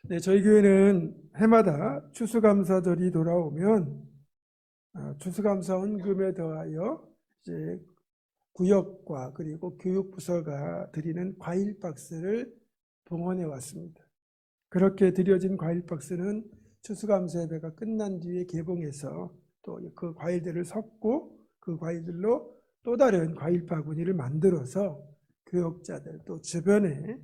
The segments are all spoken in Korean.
네, 저희 교회는 해마다 추수감사절이 돌아오면 추수감사 헌금에 더하여 이제 구역과 그리고 교육부서가 드리는 과일 박스를 봉헌해 왔습니다. 그렇게 드려진 과일 박스는 추수감사 예배가 끝난 뒤에 개봉해서 또 그 과일들을 섞고 그 과일들로 또 다른 과일 바구니를 만들어서 교역자들 또 주변에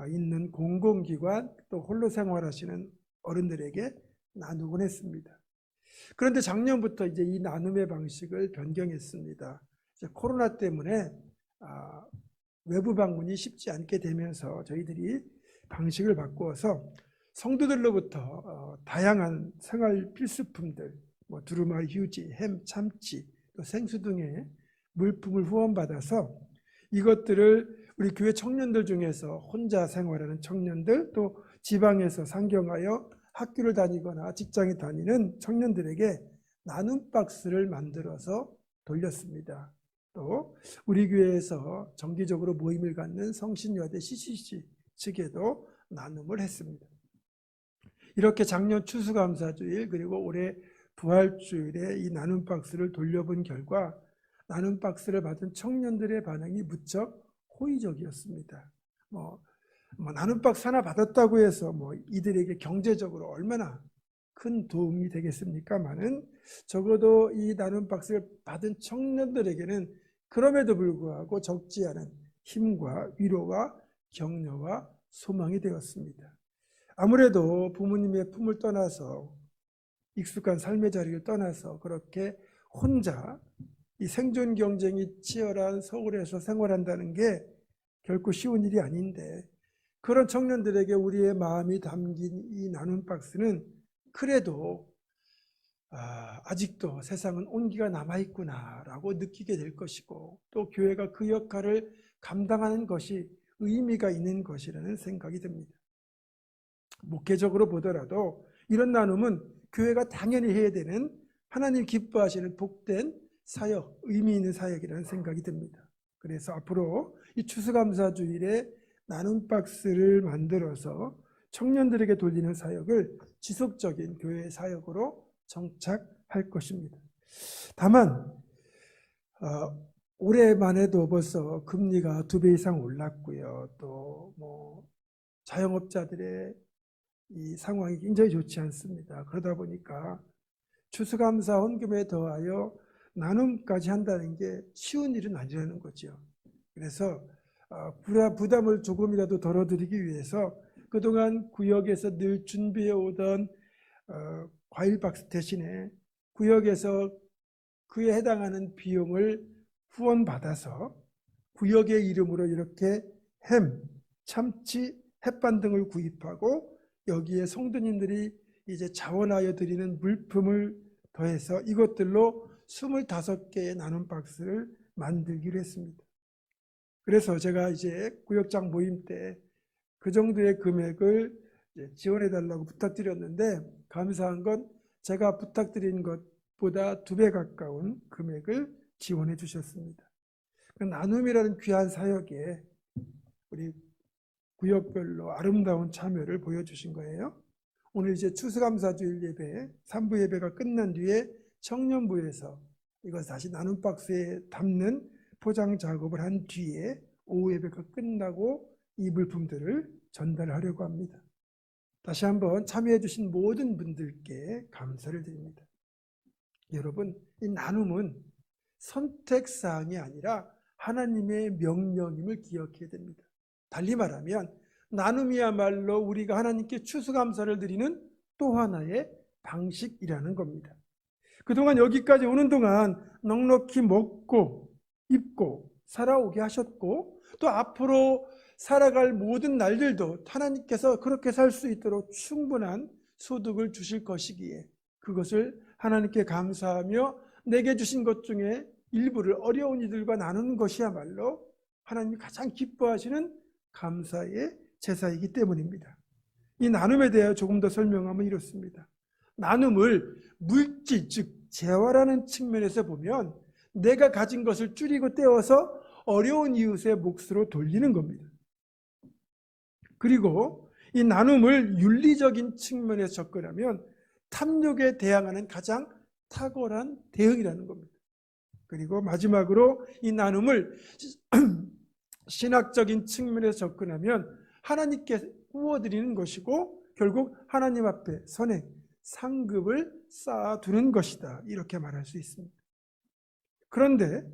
있는 공공기관 또 홀로 생활하시는 어른들에게 나누곤 했습니다. 그런데 작년부터 이제 이 나눔의 방식을 변경했습니다. 이제 코로나 때문에 외부 방문이 쉽지 않게 되면서 저희들이 방식을 바꾸어서 성도들로부터 다양한 생활 필수품들, 뭐 두루마리, 휴지, 햄, 참치, 또 생수 등의 물품을 후원받아서 이것들을 우리 교회 청년들 중에서 혼자 생활하는 청년들, 또 지방에서 상경하여 학교를 다니거나 직장에 다니는 청년들에게 나눔 박스를 만들어서 돌렸습니다. 또 우리 교회에서 정기적으로 모임을 갖는 성신여대 CCC 측에도 나눔을 했습니다. 이렇게 작년 추수감사주일 그리고 올해 부활주일에 이 나눔 박스를 돌려본 결과 나눔 박스를 받은 청년들의 반응이 무척 호의적이었습니다. 나눔 박스 하나 받았다고 해서 이들에게 경제적으로 얼마나 큰 도움이 되겠습니까마는 적어도 이 나눔 박스를 받은 청년들에게는 그럼에도 불구하고 적지 않은 힘과 위로와 격려와 소망이 되었습니다. 아무래도 부모님의 품을 떠나서 익숙한 삶의 자리를 떠나서 그렇게 혼자 이 생존 경쟁이 치열한 서울에서 생활한다는 게 결코 쉬운 일이 아닌데 그런 청년들에게 우리의 마음이 담긴 이 나눔 박스는 그래도 아직도 세상은 온기가 남아있구나라고 느끼게 될 것이고 또 교회가 그 역할을 감당하는 것이 의미가 있는 것이라는 생각이 듭니다. 목회적으로 보더라도 이런 나눔은 교회가 당연히 해야 되는 하나님 기뻐하시는 복된 사역, 의미 있는 사역이라는 생각이 듭니다. 그래서 앞으로 이 추수감사주일에 나눔 박스를 만들어서 청년들에게 돌리는 사역을 지속적인 교회 사역으로 정착할 것입니다. 다만 올해만 해도 벌써 금리가 2배 이상 올랐고요. 또 자영업자들의 이 상황이 굉장히 좋지 않습니다. 그러다 보니까 추수감사 헌금에 더하여 나눔까지 한다는 게 쉬운 일은 아니라는 거죠. 그래서 부담을 조금이라도 덜어드리기 위해서 그동안 구역에서 늘 준비해 오던 과일 박스 대신에 구역에서 그에 해당하는 비용을 후원받아서 구역의 이름으로 이렇게 햄, 참치, 햇반 등을 구입하고 여기에 성도님들이 이제 자원하여 드리는 물품을 더해서 이것들로 25개의 나눔 박스를 만들기로 했습니다. 그래서 제가 이제 구역장 모임 때 그 정도의 금액을 지원해 달라고 부탁드렸는데 감사한 건 제가 부탁드린 것보다 2배 가까운 금액을 지원해 주셨습니다. 나눔이라는 귀한 사역에 우리 구역별로 아름다운 참여를 보여주신 거예요. 오늘 이제 추수감사주일 예배, 3부 예배가 끝난 뒤에 청년부에서 이걸 다시 나눔 박스에 담는 포장 작업을 한 뒤에 오후 예배가 끝나고 이 물품들을 전달하려고 합니다. 다시 한번 참여해 주신 모든 분들께 감사를 드립니다. 여러분, 이 나눔은 선택사항이 아니라 하나님의 명령임을 기억해야 됩니다. 달리 말하면 나눔이야말로 우리가 하나님께 추수감사를 드리는 또 하나의 방식이라는 겁니다. 그동안 여기까지 오는 동안 넉넉히 먹고 입고 살아오게 하셨고 또 앞으로 살아갈 모든 날들도 하나님께서 그렇게 살 수 있도록 충분한 소득을 주실 것이기에 그것을 하나님께 감사하며 내게 주신 것 중에 일부를 어려운 이들과 나누는 것이야말로 하나님이 가장 기뻐하시는 감사의 제사이기 때문입니다. 이 나눔에 대해 조금 더 설명하면 이렇습니다. 나눔을 물질, 즉 재화라는 측면에서 보면 내가 가진 것을 줄이고 떼어서 어려운 이웃의 몫으로 돌리는 겁니다. 그리고 이 나눔을 윤리적인 측면에서 접근하면 탐욕에 대항하는 가장 탁월한 대응이라는 겁니다. 그리고 마지막으로 이 나눔을 신학적인 측면에서 접근하면 하나님께 구워드리는 것이고 결국 하나님 앞에 선행, 상급을 쌓아두는 것이다. 이렇게 말할 수 있습니다. 그런데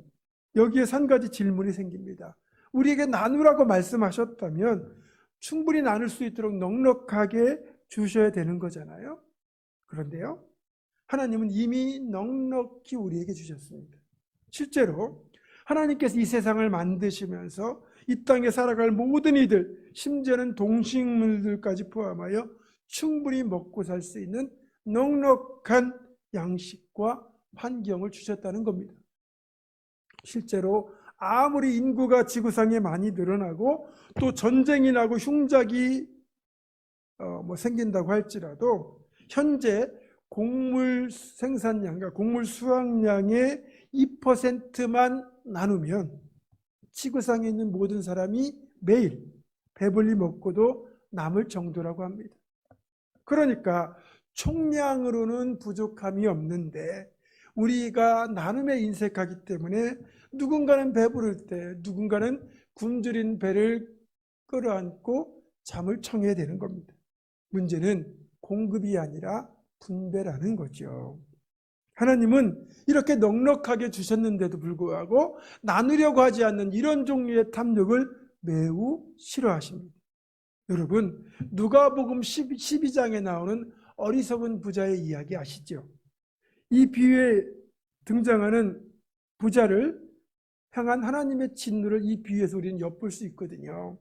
여기에서 한 가지 질문이 생깁니다. 우리에게 나누라고 말씀하셨다면 충분히 나눌 수 있도록 넉넉하게 주셔야 되는 거잖아요. 그런데요, 하나님은 이미 넉넉히 우리에게 주셨습니다. 실제로 하나님께서 이 세상을 만드시면서 이 땅에 살아갈 모든 이들, 심지어는 동식물들까지 포함하여 충분히 먹고 살 수 있는 넉넉한 양식과 환경을 주셨다는 겁니다. 실제로 아무리 인구가 지구상에 많이 늘어나고 또 전쟁이 나고 흉작이 생긴다고 할지라도 현재 곡물 생산량과 곡물 수확량의 2%만 나누면 지구상에 있는 모든 사람이 매일 배불리 먹고도 남을 정도라고 합니다. 그러니까 총량으로는 부족함이 없는데 우리가 나눔에 인색하기 때문에 누군가는 배부를 때 누군가는 굶주린 배를 끌어안고 잠을 청해야 되는 겁니다. 문제는 공급이 아니라 분배라는 거죠. 하나님은 이렇게 넉넉하게 주셨는데도 불구하고 나누려고 하지 않는 이런 종류의 탐욕을 매우 싫어하십니다. 여러분, 누가복음 12장에 나오는 어리석은 부자의 이야기 아시죠? 이 비유에 등장하는 부자를 향한 하나님의 진노를 이 비유에서 우리는 엿볼 수 있거든요.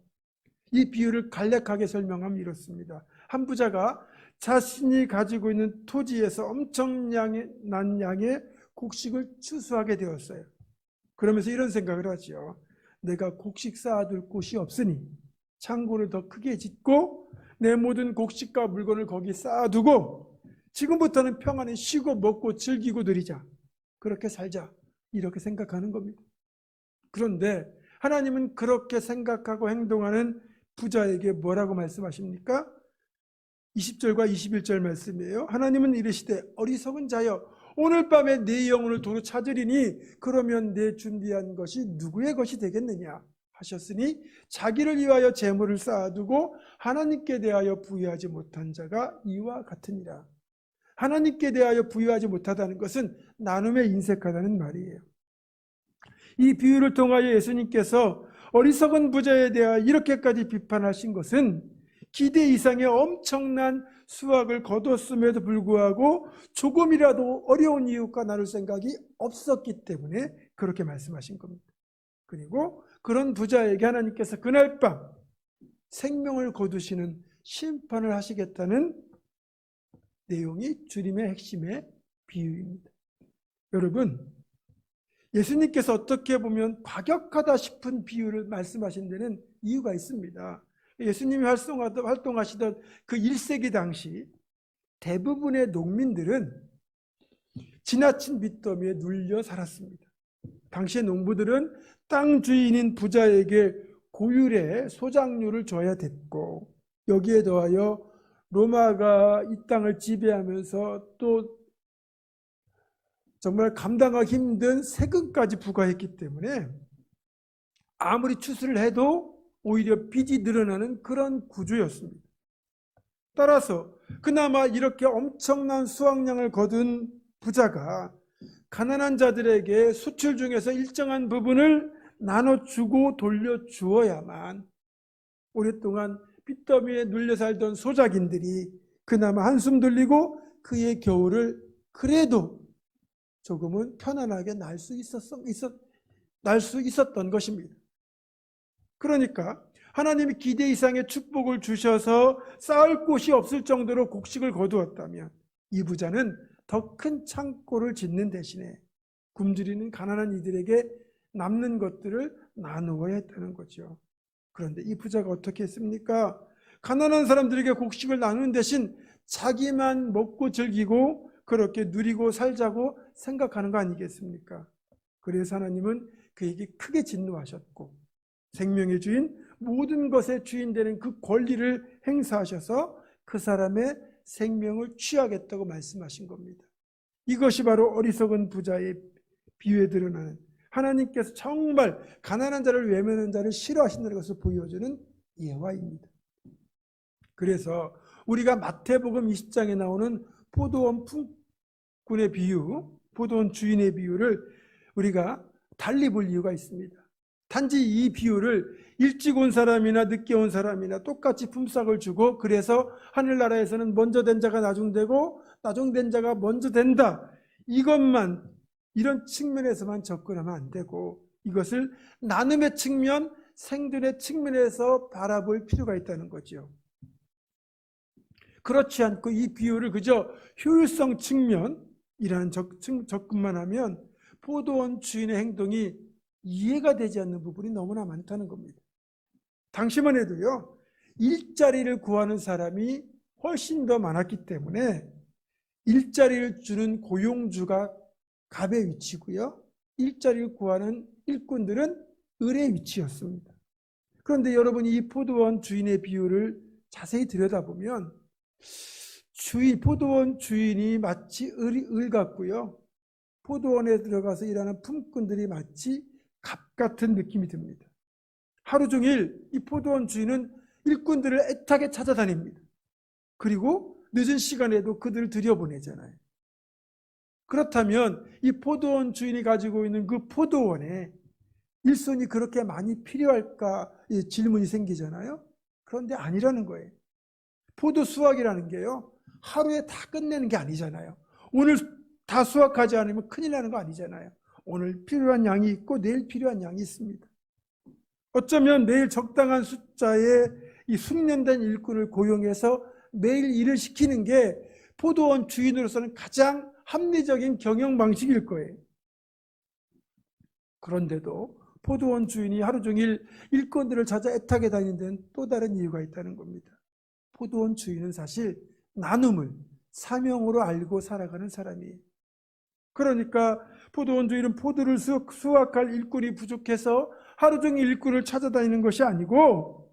이 비유를 간략하게 설명하면 이렇습니다. 한 부자가 자신이 가지고 있는 토지에서 엄청난 양의 곡식을 추수하게 되었어요. 그러면서 이런 생각을 하죠. 내가 곡식 쌓아둘 곳이 없으니 창고를 더 크게 짓고 내 모든 곡식과 물건을 거기 쌓아두고 지금부터는 평안히 쉬고 먹고 즐기고 누리자. 그렇게 살자. 이렇게 생각하는 겁니다. 그런데 하나님은 그렇게 생각하고 행동하는 부자에게 뭐라고 말씀하십니까? 20절과 21절 말씀이에요. 하나님은 이르시되 어리석은 자여 오늘 밤에 네 영혼을 도로 찾으리니 그러면 내 준비한 것이 누구의 것이 되겠느냐 하셨으니 자기를 위하여 재물을 쌓아두고 하나님께 대하여 부유하지 못한 자가 이와 같으니라. 하나님께 대하여 부유하지 못하다는 것은 나눔에 인색하다는 말이에요. 이 비유를 통하여 예수님께서 어리석은 부자에 대하여 이렇게까지 비판하신 것은 기대 이상의 엄청난 수확을 거뒀음에도 불구하고 조금이라도 어려운 이웃과 나눌 생각이 없었기 때문에 그렇게 말씀하신 겁니다. 그리고 그런 부자에게 하나님께서 그날 밤 생명을 거두시는 심판을 하시겠다는 내용이 주님의 핵심의 비유입니다. 여러분, 예수님께서 어떻게 보면 과격하다 싶은 비유를 말씀하신 데는 이유가 있습니다. 예수님이 활동하시던 그 1세기 당시 대부분의 농민들은 지나친 빚더미에 눌려 살았습니다. 당시의 농부들은 땅 주인인 부자에게 고율의 소작료를 줘야 됐고 여기에 더하여 로마가 이 땅을 지배하면서 또 정말 감당하기 힘든 세금까지 부과했기 때문에 아무리 추수를 해도 오히려 빚이 늘어나는 그런 구조였습니다. 따라서 그나마 이렇게 엄청난 수확량을 거둔 부자가 가난한 자들에게 수출 중에서 일정한 부분을 나눠주고 돌려주어야만 오랫동안 빚더미에 눌려 살던 소작인들이 그나마 한숨 돌리고 그의 겨울을 그래도 조금은 편안하게 날 수 있었던 것입니다. 그러니까 하나님이 기대 이상의 축복을 주셔서 쌓을 곳이 없을 정도로 곡식을 거두었다면 이 부자는 더 큰 창고를 짓는 대신에 굶주리는 가난한 이들에게 남는 것들을 나누어야 했다는 거죠. 그런데 이 부자가 어떻게 했습니까? 가난한 사람들에게 곡식을 나누는 대신 자기만 먹고 즐기고 그렇게 누리고 살자고 생각하는 거 아니겠습니까? 그래서 하나님은 그에게 크게 진노하셨고 생명의 주인 모든 것의 주인 되는 그 권리를 행사하셔서 그 사람의 생명을 취하겠다고 말씀하신 겁니다. 이것이 바로 어리석은 부자의 비유에 드러나는, 하나님께서 정말 가난한 자를 외면하는 자를 싫어하신다는 것을 보여주는 예화입니다. 그래서 우리가 마태복음 20장에 나오는 포도원 품꾼의 비유, 포도원 주인의 비유를 우리가 달리 볼 이유가 있습니다. 단지 이 비유를 일찍 온 사람이나 늦게 온 사람이나 똑같이 품삯을 주고, 그래서 하늘나라에서는 먼저 된 자가 나중되고 나중된 자가 먼저 된다, 이것만, 이런 측면에서만 접근하면 안 되고, 이것을 나눔의 측면, 생존의 측면에서 바라볼 필요가 있다는 거죠. 그렇지 않고 이 비유를 그저 효율성 측면이라는 접근만 하면 포도원 주인의 행동이 이해가 되지 않는 부분이 너무나 많다는 겁니다. 당시만 해도요, 일자리를 구하는 사람이 훨씬 더 많았기 때문에 일자리를 주는 고용주가 갑의 위치고요, 일자리를 구하는 일꾼들은 을의 위치였습니다. 그런데 여러분이 이 포도원 주인의 비유를 자세히 들여다보면 포도원 주인이 마치 을 같고요, 포도원에 들어가서 일하는 품꾼들이 마치 갑 같은 느낌이 듭니다. 하루 종일 이 포도원 주인은 일꾼들을 애타게 찾아다닙니다. 그리고 늦은 시간에도 그들을 들여보내잖아요. 그렇다면 이 포도원 주인이 가지고 있는 그 포도원에 일손이 그렇게 많이 필요할까 질문이 생기잖아요. 그런데 아니라는 거예요. 포도 수확이라는 게요, 하루에 다 끝내는 게 아니잖아요. 오늘 다 수확하지 않으면 큰일 나는 거 아니잖아요. 오늘 필요한 양이 있고 내일 필요한 양이 있습니다. 어쩌면 매일 적당한 숫자의 이 숙련된 일꾼을 고용해서 매일 일을 시키는 게 포도원 주인으로서는 가장 합리적인 경영 방식일 거예요. 그런데도 포도원 주인이 하루 종일 일꾼들을 찾아 애타게 다니는 데는 또 다른 이유가 있다는 겁니다. 포도원 주인은 사실 나눔을 사명으로 알고 살아가는 사람이에요. 그러니까 포도원 주인은 포도를 수확할 일꾼이 부족해서 하루 종일 일꾼을 찾아다니는 것이 아니고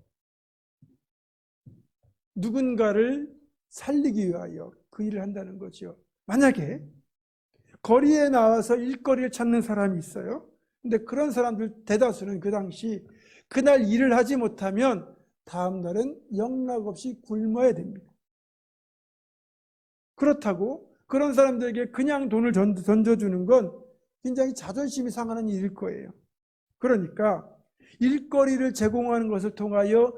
누군가를 살리기 위하여 그 일을 한다는 거죠. 만약에 거리에 나와서 일거리를 찾는 사람이 있어요. 근데 그런 사람들 대다수는 그 당시 그날 일을 하지 못하면 다음 날은 영락없이 굶어야 됩니다. 그렇다고 그런 사람들에게 그냥 돈을 던져주는 건 굉장히 자존심이 상하는 일일 거예요. 그러니까 일거리를 제공하는 것을 통하여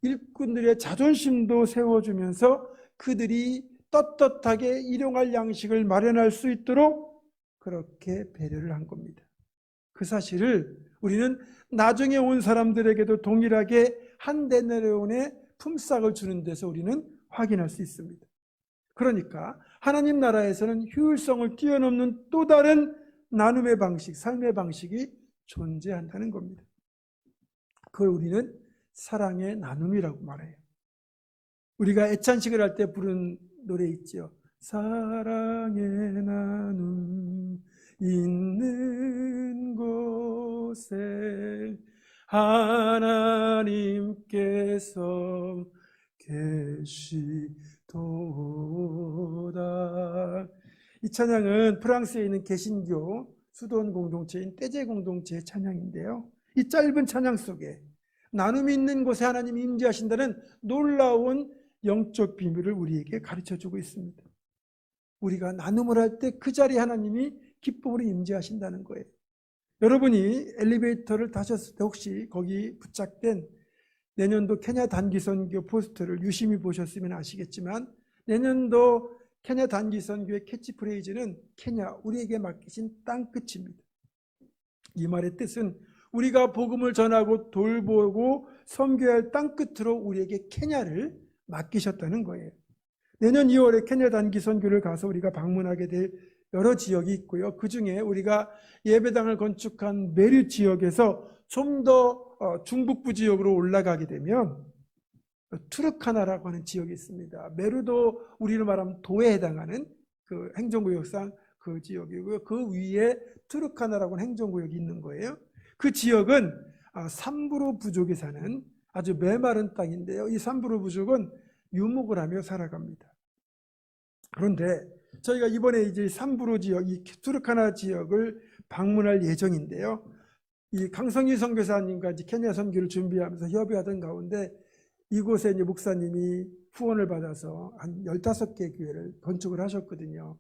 일꾼들의 자존심도 세워주면서 그들이 떳떳하게 일용할 양식을 마련할 수 있도록 그렇게 배려를 한 겁니다. 그 사실을 우리는 나중에 온 사람들에게도 동일하게 한 데나리온의 품삯을 주는 데서 우리는 확인할 수 있습니다. 그러니까 하나님 나라에서는 효율성을 뛰어넘는 또 다른 나눔의 방식, 삶의 방식이 존재한다는 겁니다. 그걸 우리는 사랑의 나눔이라고 말해요. 우리가 애찬식을 할 때 부른 노래 있죠. 사랑의 나눔 있는 곳에 하나님께서 계시도다. 이 찬양은 프랑스에 있는 개신교 수도원 공동체인 떼제 공동체의 찬양인데요, 이 짧은 찬양 속에 나눔이 있는 곳에 하나님이 임재하신다는 놀라운 영적 비밀을 우리에게 가르쳐주고 있습니다. 우리가 나눔을 할 때 그 자리에 하나님이 기쁨으로 임재하신다는 거예요. 여러분이 엘리베이터를 타셨을 때 혹시 거기 부착된 내년도 케냐 단기 선교 포스터를 유심히 보셨으면 아시겠지만, 내년도 케냐 단기 선교의 캐치프레이즈는 케냐, 우리에게 맡기신 땅끝입니다. 이 말의 뜻은 우리가 복음을 전하고 돌보고 섬겨야 할 땅끝으로 우리에게 케냐를 맡기셨다는 거예요. 내년 2월에 케냐 단기 선교를 가서 우리가 방문하게 될 여러 지역이 있고요. 그 중에 우리가 예배당을 건축한 메류 지역에서 좀 더 중북부 지역으로 올라가게 되면 투르카나라고 하는 지역이 있습니다. 메루도 우리로 말하면 도에 해당하는 그 행정구역상 그 지역이고요. 그 위에 투르카나라고 하는 행정구역이 있는 거예요. 그 지역은 삼브로 부족이 사는 아주 메마른 땅인데요. 이 삼부로 부족은 유목을 하며 살아갑니다. 그런데 저희가 이번에 이제 삼부로 지역, 이 투르카나 지역을 방문할 예정인데요. 이 강성희 선교사님과 이제 케냐 선교를 준비하면서 협의하던 가운데 이곳에 이제 목사님이 후원을 받아서 한 15개 교회를 건축을 하셨거든요.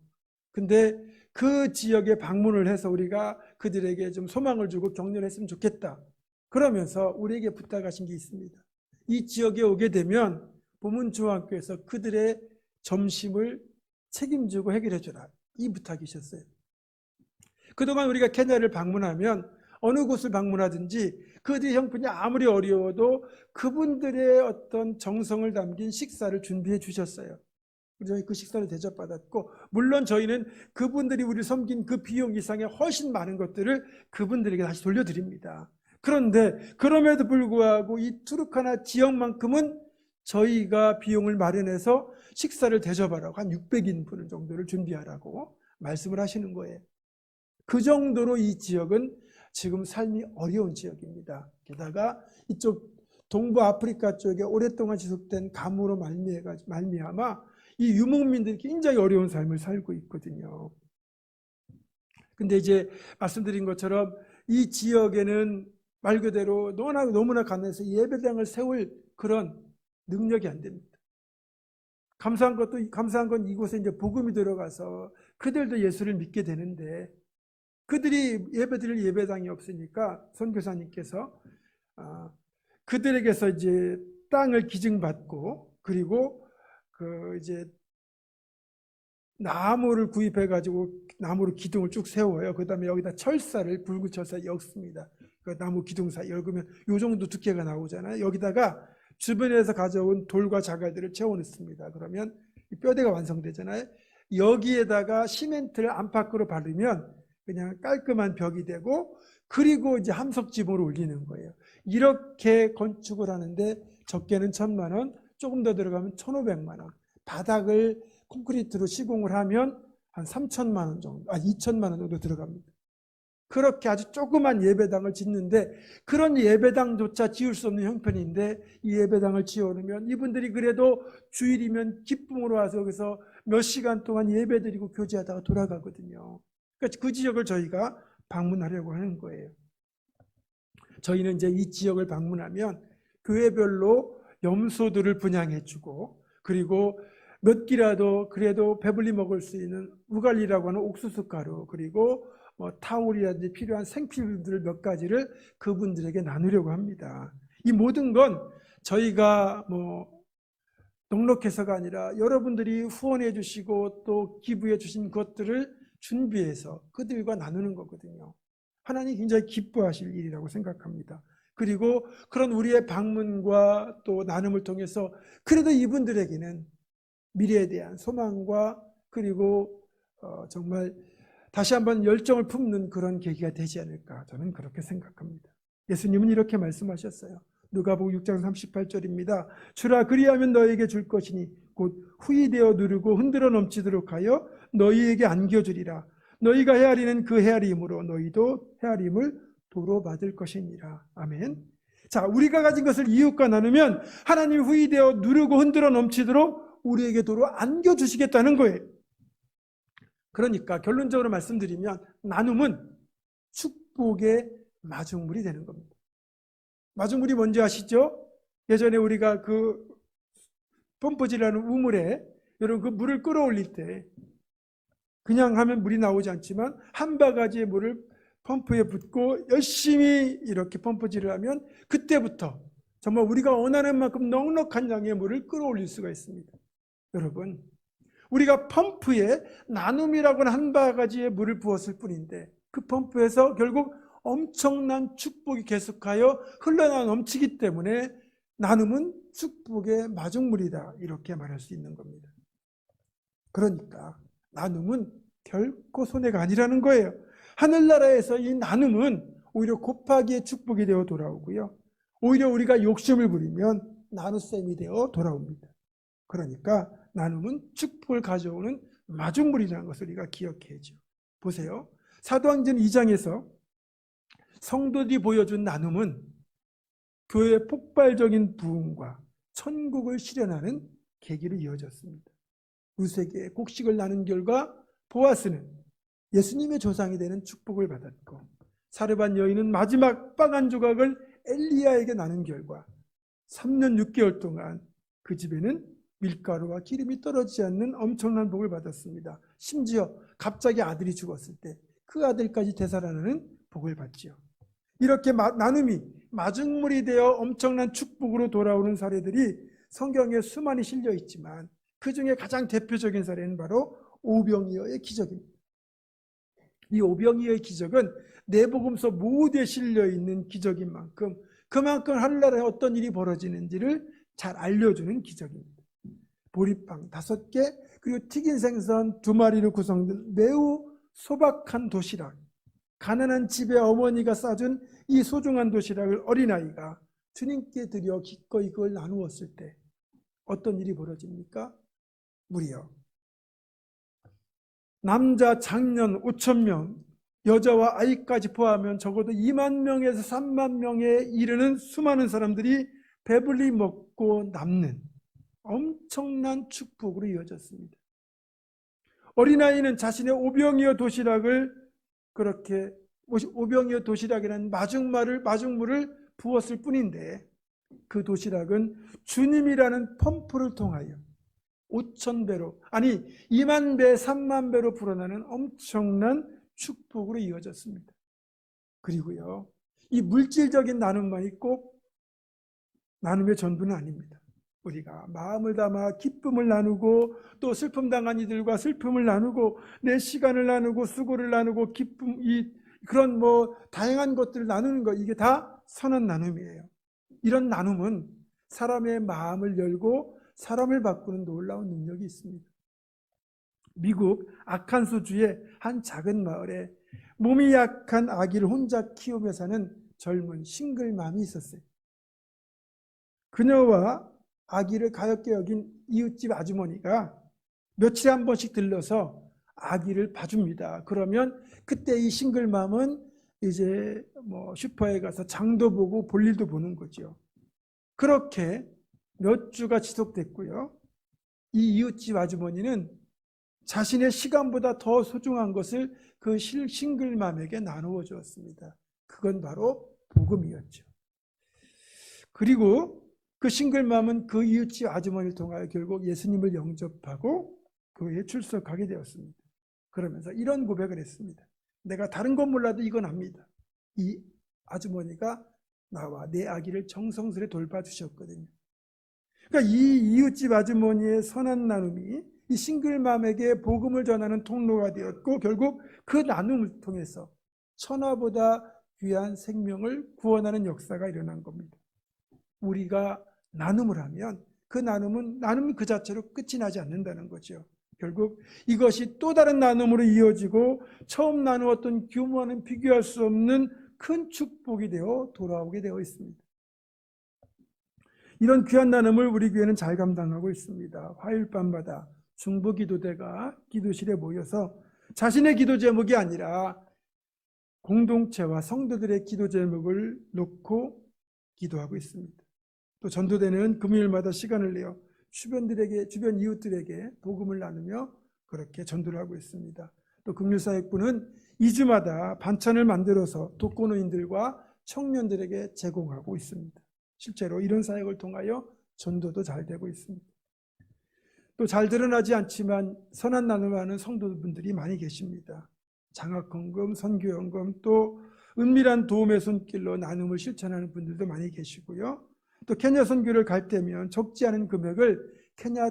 근데 그 지역에 방문을 해서 우리가 그들에게 좀 소망을 주고 격려를 했으면 좋겠다. 그러면서 우리에게 부탁하신 게 있습니다. 이 지역에 오게 되면 보문중학교에서 그들의 점심을 책임지고 해결해 주라. 이 부탁이셨어요. 그동안 우리가 케냐를 방문하면 어느 곳을 방문하든지 그들의 형편이 아무리 어려워도 그분들의 어떤 정성을 담긴 식사를 준비해 주셨어요. 저희 그 식사를 대접받았고, 물론 저희는 그분들이 우리 섬긴 그 비용 이상의 훨씬 많은 것들을 그분들에게 다시 돌려드립니다. 그런데 그럼에도 불구하고 이 투르카나 지역만큼은 저희가 비용을 마련해서 식사를 대접하라고 한 600인분 정도를 준비하라고 말씀을 하시는 거예요. 그 정도로 이 지역은 지금 삶이 어려운 지역입니다. 게다가 이쪽 동부 아프리카 쪽에 오랫동안 지속된 가뭄으로 말미암아 이 유목민들이 굉장히 어려운 삶을 살고 있거든요. 근데 이제 말씀드린 것처럼 이 지역에는 말 그대로 너무나 가난해서 예배당을 세울 그런 능력이 안 됩니다. 감사한 건 이곳에 이제 복음이 들어가서 그들도 예수를 믿게 되는데, 그들이 예배드릴 예배당이 없으니까 선교사님께서 그들에게서 이제 땅을 기증받고, 그리고 그 이제 나무를 구입해 가지고 나무로 기둥을 쭉 세워요. 그다음에 여기다 철사를 붉은 철사 엮습니다. 그 나무 기둥 사이 엮으면 요 정도 두께가 나오잖아요. 여기다가 주변에서 가져온 돌과 자갈들을 채워 넣습니다. 그러면 뼈대가 완성되잖아요. 여기에다가 시멘트를 안팎으로 바르면 그냥 깔끔한 벽이 되고, 그리고 이제 함석지붕을 올리는 거예요. 이렇게 건축을 하는데 적게는 1,000만 원, 조금 더 들어가면 1,500만 원. 바닥을 콘크리트로 시공을 하면 한 3,000만 원 정도, 2,000만 원 정도 들어갑니다. 그렇게 아주 조그만 예배당을 짓는데, 그런 예배당조차 지을 수 없는 형편인데 이 예배당을 지어놓으면 이분들이 그래도 주일이면 기쁨으로 와서 여기서 몇 시간 동안 예배드리고 교제하다가 돌아가거든요. 그러니까 그 지역을 저희가 방문하려고 하는 거예요. 저희는 이제 이 지역을 방문하면 교회별로 염소들을 분양해주고, 그리고 몇 끼라도 그래도 배불리 먹을 수 있는 우갈리라고 하는 옥수수 가루, 그리고 뭐 타올이라든지 필요한 생필품들 몇 가지를 그분들에게 나누려고 합니다. 이 모든 건 저희가 뭐 넉넉해서가 아니라 여러분들이 후원해 주시고 또 기부해 주신 것들을 준비해서 그들과 나누는 거거든요. 하나님이 굉장히 기뻐하실 일이라고 생각합니다. 그리고 그런 우리의 방문과 또 나눔을 통해서 그래도 이분들에게는 미래에 대한 소망과, 그리고 정말 다시 한번 열정을 품는 그런 계기가 되지 않을까, 저는 그렇게 생각합니다. 예수님은 이렇게 말씀하셨어요. 누가복음 6장 38절입니다. 주라 그리하면 너에게 줄 것이니 곧 후이되어 누르고 흔들어 넘치도록 하여 너희에게 안겨주리라. 너희가 헤아리는 그 헤아림으로 너희도 헤아림을 도로 받을 것이니라. 아멘. 자, 우리가 가진 것을 이웃과 나누면 하나님 후이되어 누르고 흔들어 넘치도록 우리에게 도로 안겨주시겠다는 거예요. 그러니까 결론적으로 말씀드리면 나눔은 축복의 마중물이 되는 겁니다. 마중물이 뭔지 아시죠? 예전에 우리가 그 펌프질하는 우물에 여러분 그 물을 끌어올릴 때 그냥 하면 물이 나오지 않지만 한 바가지의 물을 펌프에 붓고 열심히 이렇게 펌프질을 하면 그때부터 정말 우리가 원하는 만큼 넉넉한 양의 물을 끌어올릴 수가 있습니다. 여러분, 우리가 펌프에 나눔이라고 하는 한 바가지의 물을 부었을 뿐인데 그 펌프에서 결국 엄청난 축복이 계속하여 흘러나 넘치기 때문에 나눔은 축복의 마중물이다, 이렇게 말할 수 있는 겁니다. 그러니까 나눔은 결코 손해가 아니라는 거예요. 하늘나라에서 이 나눔은 오히려 곱하기의 축복이 되어 돌아오고요, 오히려 우리가 욕심을 부리면 나눗셈이 되어 돌아옵니다. 그러니까 나눔은 축복을 가져오는 마중물이라는 것을 우리가 기억해야죠. 보세요. 사도행전 2장에서 성도들이 보여준 나눔은 교회의 폭발적인 부흥과 천국을 실현하는 계기로 이어졌습니다. 루세게의 곡식을 나눈 결과 보아스는 예수님의 조상이 되는 축복을 받았고, 사르반 여인은 마지막 빵 한 조각을 엘리야에게 나눈 결과 3년 6개월 동안 그 집에는 밀가루와 기름이 떨어지지 않는 엄청난 복을 받았습니다. 심지어 갑자기 아들이 죽었을 때 그 아들까지 되살아나는 복을 받지요. 이렇게 나눔이 마중물이 되어 엄청난 축복으로 돌아오는 사례들이 성경에 수많이 실려 있지만 그 중에 가장 대표적인 사례는 바로 오병이어의 기적입니다. 이 오병이어의 기적은 내복음서 모두에 실려 있는 기적인 만큼 그만큼 하늘나라에 어떤 일이 벌어지는지를 잘 알려주는 기적입니다. 보리빵 5개 그리고 튀긴 생선 2마리로 구성된 매우 소박한 도시락, 가난한 집에 어머니가 싸준 이 소중한 도시락을 어린아이가 주님께 드려 기꺼이 그걸 나누었을 때 어떤 일이 벌어집니까? 무려 남자 장년 5,000명, 여자와 아이까지 포함하면 적어도 2만 명에서 3만 명에 이르는 수많은 사람들이 배불리 먹고 남는 엄청난 축복으로 이어졌습니다. 어린아이는 자신의 오병이어 도시락을 그렇게 오병이어 도시락이라는 마중물을 부었을 뿐인데 그 도시락은 주님이라는 펌프를 통하여 5,000배로 아니 2만 배, 3만 배로 불어나는 엄청난 축복으로 이어졌습니다. 그리고요, 이 물질적인 나눔만이 꼭 나눔의 전부는 아닙니다. 우리가 마음을 담아 기쁨을 나누고 또 슬픔 당한 이들과 슬픔을 나누고 내 시간을 나누고 수고를 나누고 기쁨 그런 다양한 것들을 나누는 것, 이게 다 선한 나눔이에요. 이런 나눔은 사람의 마음을 열고 사람을 바꾸는 놀라운 능력이 있습니다. 미국 아칸소주의 한 작은 마을에 몸이 약한 아기를 혼자 키우며 사는 젊은 싱글맘이 있었어요. 그녀와 아기를 가엾게 여긴 이웃집 아주머니가 며칠에 한 번씩 들러서 아기를 봐줍니다. 그러면 그때 이 싱글맘은 이제 슈퍼에 가서 장도 보고 볼일도 보는 거죠. 그렇게 몇 주가 지속됐고요. 이 이웃집 아주머니는 자신의 시간보다 더 소중한 것을 그 싱글맘에게 나누어 주었습니다. 그건 바로 복음이었죠. 그리고 그 싱글맘은 그 이웃집 아주머니를 통하여 결국 예수님을 영접하고 교회에 출석하게 되었습니다. 그러면서 이런 고백을 했습니다. 내가 다른 건 몰라도 이건 압니다. 이 아주머니가 나와 내 아기를 정성스레 돌봐주셨거든요. 그러니까 이 이웃집 아주머니의 선한 나눔이 이 싱글맘에게 복음을 전하는 통로가 되었고 결국 그 나눔을 통해서 천하보다 귀한 생명을 구원하는 역사가 일어난 겁니다. 우리가 나눔을 하면 그 나눔은 나눔 그 자체로 끝이 나지 않는다는 거죠. 결국 이것이 또 다른 나눔으로 이어지고 처음 나누었던 규모와는 비교할 수 없는 큰 축복이 되어 돌아오게 되어 있습니다. 이런 귀한 나눔을 우리 교회는 잘 감당하고 있습니다. 화요일 밤마다 중보기도대가 기도실에 모여서 자신의 기도 제목이 아니라 공동체와 성도들의 기도 제목을 놓고 기도하고 있습니다. 또 전도대는 금요일마다 시간을 내어 주변 이웃들에게 복음을 나누며 그렇게 전도를 하고 있습니다. 또 긍휼사역부는 2주마다 반찬을 만들어서 독거노인들과 청년들에게 제공하고 있습니다. 실제로 이런 사역을 통하여 전도도 잘 되고 있습니다. 또 잘 드러나지 않지만 선한 나눔을 하는 성도분들이 많이 계십니다. 장학헌금, 선교연금, 또 은밀한 도움의 손길로 나눔을 실천하는 분들도 많이 계시고요. 또 케냐 선교를 갈 때면 적지 않은 금액을 케냐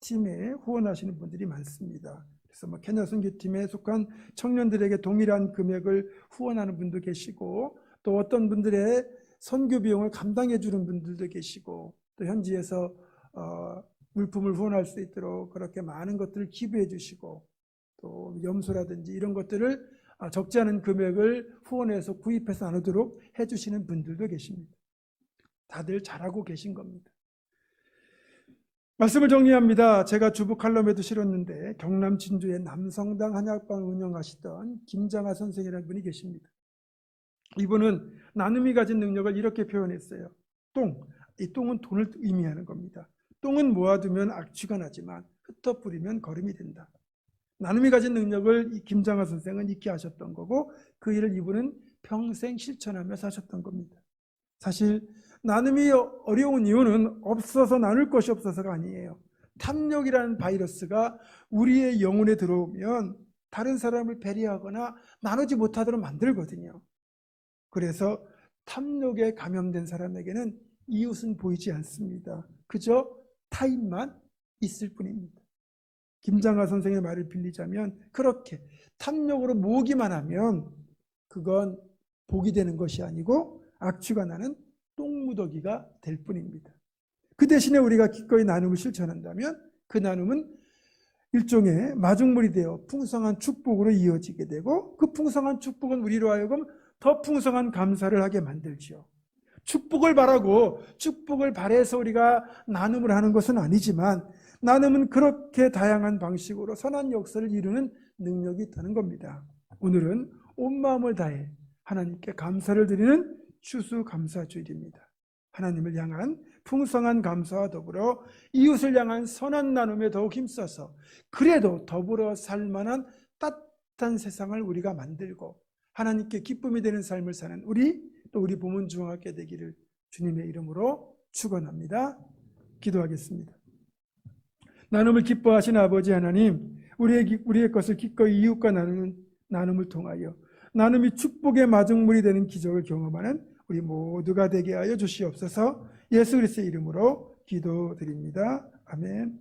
팀에 후원하시는 분들이 많습니다. 그래서 케냐 선교팀에 속한 청년들에게 동일한 금액을 후원하는 분도 계시고 또 어떤 분들의 선교 비용을 감당해 주는 분들도 계시고 또 현지에서 물품을 후원할 수 있도록 그렇게 많은 것들을 기부해 주시고 또 염소라든지 이런 것들을 적지 않은 금액을 후원해서 구입해서 나누도록 해주시는 분들도 계십니다. 다들 잘하고 계신 겁니다. 말씀을 정리합니다. 제가 주부 칼럼에도 실었는데 경남 진주의 남성당 한약방을 운영하시던 김장하 선생이라는 분이 계십니다. 이분은 나눔이 가진 능력을 이렇게 표현했어요. 똥, 이 똥은 돈을 의미하는 겁니다. 똥은 모아두면 악취가 나지만 흩어뿌리면 거름이 된다. 나눔이 가진 능력을 이 김장하 선생은 잊게 하셨던 거고 그 일을 이분은 평생 실천하며 사셨던 겁니다. 사실 나눔이 어려운 이유는 없어서 나눌 것이 없어서가 아니에요. 탐욕이라는 바이러스가 우리의 영혼에 들어오면 다른 사람을 배려하거나 나누지 못하도록 만들거든요. 그래서 탐욕에 감염된 사람에게는 이웃은 보이지 않습니다. 그저 타인만 있을 뿐입니다. 김장하 선생의 말을 빌리자면 그렇게 탐욕으로 모으기만 하면 그건 복이 되는 것이 아니고 악취가 나는 똥무더기가 될 뿐입니다. 그 대신에 우리가 기꺼이 나눔을 실천한다면 그 나눔은 일종의 마중물이 되어 풍성한 축복으로 이어지게 되고 그 풍성한 축복은 우리로 하여금 더 풍성한 감사를 하게 만들죠. 축복을 바라고 축복을 바래서 우리가 나눔을 하는 것은 아니지만 나눔은 그렇게 다양한 방식으로 선한 역사를 이루는 능력이 있다는 겁니다. 오늘은 온 마음을 다해 하나님께 감사를 드리는 추수감사주일입니다. 하나님을 향한 풍성한 감사와 더불어 이웃을 향한 선한 나눔에 더욱 힘써서 그래도 더불어 살만한 따뜻한 세상을 우리가 만들고 하나님께 기쁨이 되는 삶을 사는 또 우리 부문 중학교 되기를 주님의 이름으로 축원합니다. 기도하겠습니다. 나눔을 기뻐하신 아버지 하나님, 우리의 것을 기꺼이 이웃과 나누는 나눔을 통하여 나눔이 축복의 마중물이 되는 기적을 경험하는 우리 모두가 되게 하여 주시옵소서. 예수 그리스도의 이름으로 기도드립니다. 아멘.